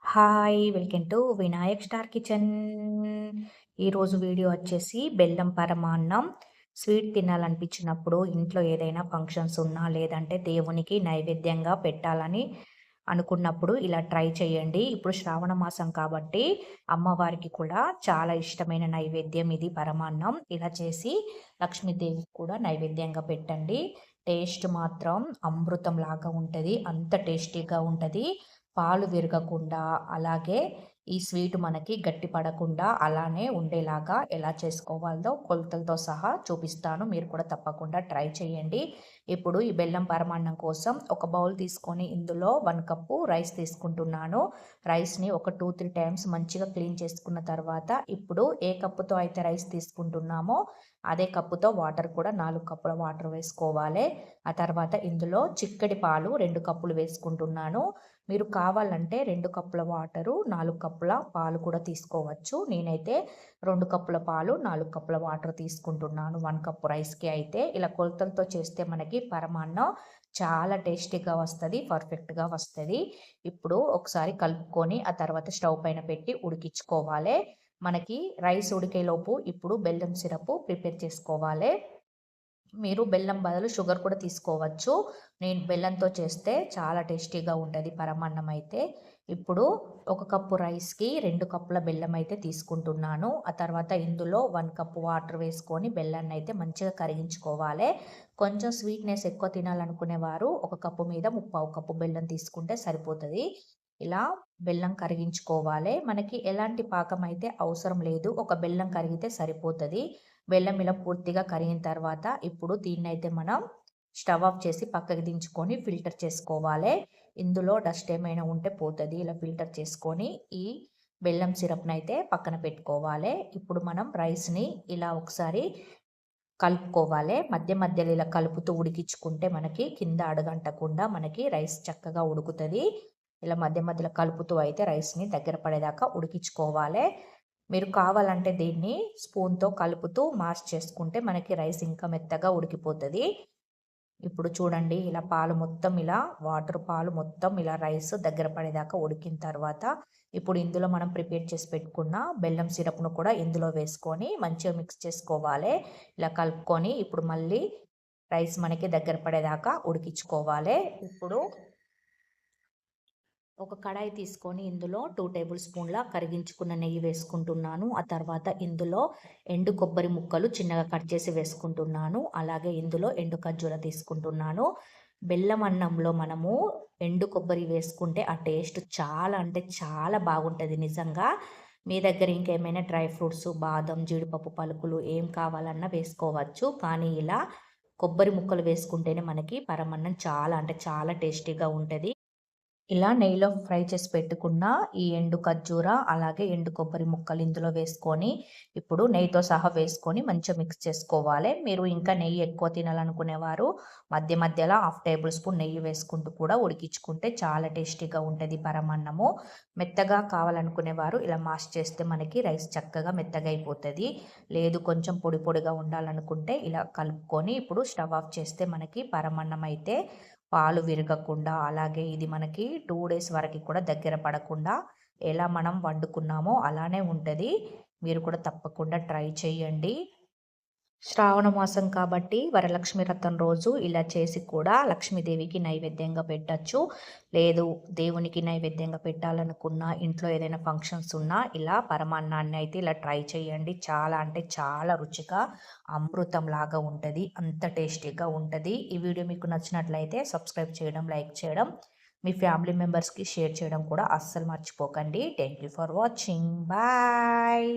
Hi! Welcome to Vinayak star kitchen. ఈరోజు video వచ్చేసి బెల్లం పరమాన్నం. స్వీట్ తినాలనిపించినప్పుడు ఇంట్లో ఏదైనా ఫంక్షన్స్ ఉన్నా, లేదంటే దేవునికి నైవేద్యంగా పెట్టాలని అనుకున్నప్పుడు ఇలా ట్రై చేయండి. ఇప్పుడు శ్రావణ మాసం కాబట్టి అమ్మవారికి కూడా చాలా ఇష్టమైన నైవేద్యం ఇది పరమాన్నం. ఇలా చేసి లక్ష్మీదేవికి కూడా నైవేద్యంగా పెట్టండి. టేస్ట్ మాత్రం అమృతం లాగా ఉంటది. అంత టేస్టీగా ఉంటది. పాలు విరగకుండా, అలాగే ఈ స్వీటు మనకి గట్టి పడకుండా అలానే ఉండేలాగా ఎలా చేసుకోవాలో కొలతలతో సహా చూపిస్తాను. మీరు కూడా తప్పకుండా ట్రై చేయండి. ఇప్పుడు ఈ బెల్లం పరమాన్నం కోసం ఒక బౌల్ తీసుకొని ఇందులో 1 కప్పు రైస్ తీసుకుంటున్నాను. రైస్‌ని ఒక 2, 3 టైమ్స్ మంచిగా క్లీన్ చేసుకున్న తర్వాత ఇప్పుడు ఏ కప్పుతో అయితే రైస్ తీసుకుంటున్నామో అదే కప్పుతో వాటర్ కూడా 4 కప్పుల వాటర్ వేసుకోవాలి. ఆ తర్వాత ఇందులో చిక్కటి పాలు 2 కప్పులు వేసుకుంటున్నాను. మీరు కావాలంటే 2 కప్పుల వాటరు, 4 కప్పుల పాలు కూడా తీసుకోవచ్చు. నేనైతే 2 కప్పుల పాలు, 4 కప్పుల వాటర్ తీసుకుంటున్నాను 1 కప్పు రైస్‌కి అయితే. ఇలా కొలతలతో చేస్తే మనకి పరమాన్నం చాలా టేస్టీగా వస్తది. పర్ఫెక్ట్‌గా వస్తది. ఇప్పుడు ఒకసారి కలుపుకొని ఆ తర్వాత స్టవ్ పైన పెట్టి ఉడికించుకోవాలే. మనకి రైస్ ఉడికేలోపు ఇప్పుడు బెల్లం సిరపు ప్రిపేర్ చేసుకోవాలే. మీరు బెల్లం బదులు షుగర్ కూడా తీసుకోవచ్చు. నేను బెల్లంతో చేస్తే చాలా టేస్టీగా ఉంటది పరమాన్నం అయితే. ఇప్పుడు ఒక కప్పు రైస్‌కి 2 కప్పుల బెల్లం అయితే తీసుకుంటున్నాను. ఆ తర్వాత ఇందులో 1 కప్పు వాటర్ వేసుకొని బెల్లాన్నయితే మంచిగా కరిగించుకోవాలే. కొంచెం స్వీట్‌నెస్ ఎక్కువ తినాలనుకునేవారు ఒక కప్పు మీద ముప్పావు కప్పు బెల్లం తీసుకుంటే సరిపోతది. ఇలా బెల్లం కరిగించుకోవాలే. మనకి ఎలాంటి పాకం అయితే అవసరం లేదు. ఒక బెల్లం కరిగితే సరిపోతది. బెల్లం ఇలా పూర్తిగా కరిగిన తర్వాత ఇప్పుడు దీన్నైతే మనం స్టవ్ ఆఫ్ చేసి పక్కకి దించుకొని ఫిల్టర్ చేసుకోవాలే. ఇందులో డస్ట్ ఏమైనా ఉంటే పోతది. ఇలా ఫిల్టర్ చేసుకొని ఈ బెల్లం సిరప్‌నైతే పక్కన పెట్టుకోవాలే. ఇప్పుడు మనం రైస్‌ని ఇలా ఒకసారి కలుపుకోవాలే. మధ్య మధ్యలో ఇలా కలుపుతూ ఉడికించుకుంటే మనకి కింద అడుగంటకుండా మనకి రైస్ చక్కగా ఉడుకుతది. ఇలా మధ్య మధ్యలో కలుపుతూ అయితే రైస్‌ని దగ్గర పడేదాకా ఉడికించుకోవాలే. మీరు కావాలంటే దీన్ని స్పూన్‌తో కలుపుతూ మాష్ చేసుకుంటే మనకి రైస్ ఇంకా మెత్తగా ఉడికిపోతది. ఇప్పుడు చూడండి ఇలా పాలు మొత్తం ఇలా వాటర్ పాలు మొత్తం ఇలా రైస్ దగ్గర పడేదాకా ఉడికిన తర్వాత ఇప్పుడు ఇందులో మనం ప్రిపేర్ చేసి పెట్టుకున్న బెల్లం సిరప్‌ను కూడా ఇందులో వేసుకొని మంచిగా మిక్స్ చేసుకోవాలే. ఇలా కలుపుకొని ఇప్పుడు మళ్ళీ రైస్ మనకి దగ్గర పడేదాకా ఉడికించుకోవాలే. ఇప్పుడు ఒక కడాయి తీసుకొని ఇందులో 2 టేబుల్ స్పూన్ల కరిగించుకున్న నెయ్యి వేసుకుంటున్నాను. ఆ తర్వాత ఇందులో ఎండు కొబ్బరి ముక్కలు చిన్నగా కట్ చేసి వేసుకుంటున్నాను. అలాగే ఇందులో ఎండు ఖర్జూర తీసుకుంటున్నాను. బెల్లం అన్నంలో మనము ఎండు కొబ్బరి వేసుకుంటే ఆ టేస్ట్ చాలా అంటే చాలా బాగుంటది నిజంగా. మీ దగ్గర ఇంకేమైనా డ్రై ఫ్రూట్స్, బాదం, జీడిపప్పు పలుకులు ఏం కావాలన్నా వేసుకోవచ్చు. కానీ ఇలా కొబ్బరి ముక్కలు వేసుకుంటేనే మనకి పరమన్నం చాలా అంటే చాలా టేస్టీగా ఉంటది. ఇలా నెయ్యిలో ఫ్రై చేసి పెట్టుకున్న ఈ ఎండు ఖర్జూర, అలాగే ఎండు కొబ్బరి ముక్కలు ఇందులో వేసుకొని, ఇప్పుడు నెయ్యితో సహా వేసుకొని మంచిగా మిక్స్ చేసుకోవాలే. మీరు ఇంకా నెయ్యి ఎక్కువ తినాలనుకునేవారు మధ్య మధ్యలో హాఫ్ టేబుల్ స్పూన్ నెయ్యి వేసుకుంటూ కూడా ఉడికించుకుంటే చాలా టేస్టీగా ఉంటది పరమాన్నము. మెత్తగా కావాలనుకునేవారు ఇలా మాష్ చేస్తే మనకి రైస్ చక్కగా మెత్తగా అయిపోతది. లేదు కొంచెం పొడి పొడిగా ఉండాలనుకుంటే ఇలా కలుపుకొని ఇప్పుడు స్టవ్ ఆఫ్ చేస్తే మనకి పరమాన్నం అయితే పాలు విరగకుండా, అలాగే ఇది మనకి 2 డేస్ వరకి కూడా దగ్గర పడకుండా ఎలా మనం వండుకున్నామో అలానే ఉంటది. మీరు కూడా తప్పకుండా ట్రై చేయండి. శ్రావణ మాసం కాబట్టి వరలక్ష్మి వ్రతం రోజు ఇలా చేసి కూడా లక్ష్మీదేవికి నైవేద్యంగా పెట్టచ్చు. లేదు దేవునికి నైవేద్యంగా పెట్టాలనుకున్నా, ఇంట్లో ఏదైనా ఫంక్షన్స్ ఉన్నా ఇలా పరమాన్నాన్ని అయితే ఇలా ట్రై చేయండి. చాలా అంటే చాలా రుచిగా అమృతంలాగా ఉంటది. అంత టేస్టీగా ఉంటది. ఈ వీడియో మీకు నచ్చినట్లయితే సబ్స్క్రైబ్ చేయడం, లైక్ చేయడం, మీ ఫ్యామిలీ మెంబర్స్‌కి షేర్ చేయడం కూడా అస్సలు మర్చిపోకండి. Thank you for watching. Bye.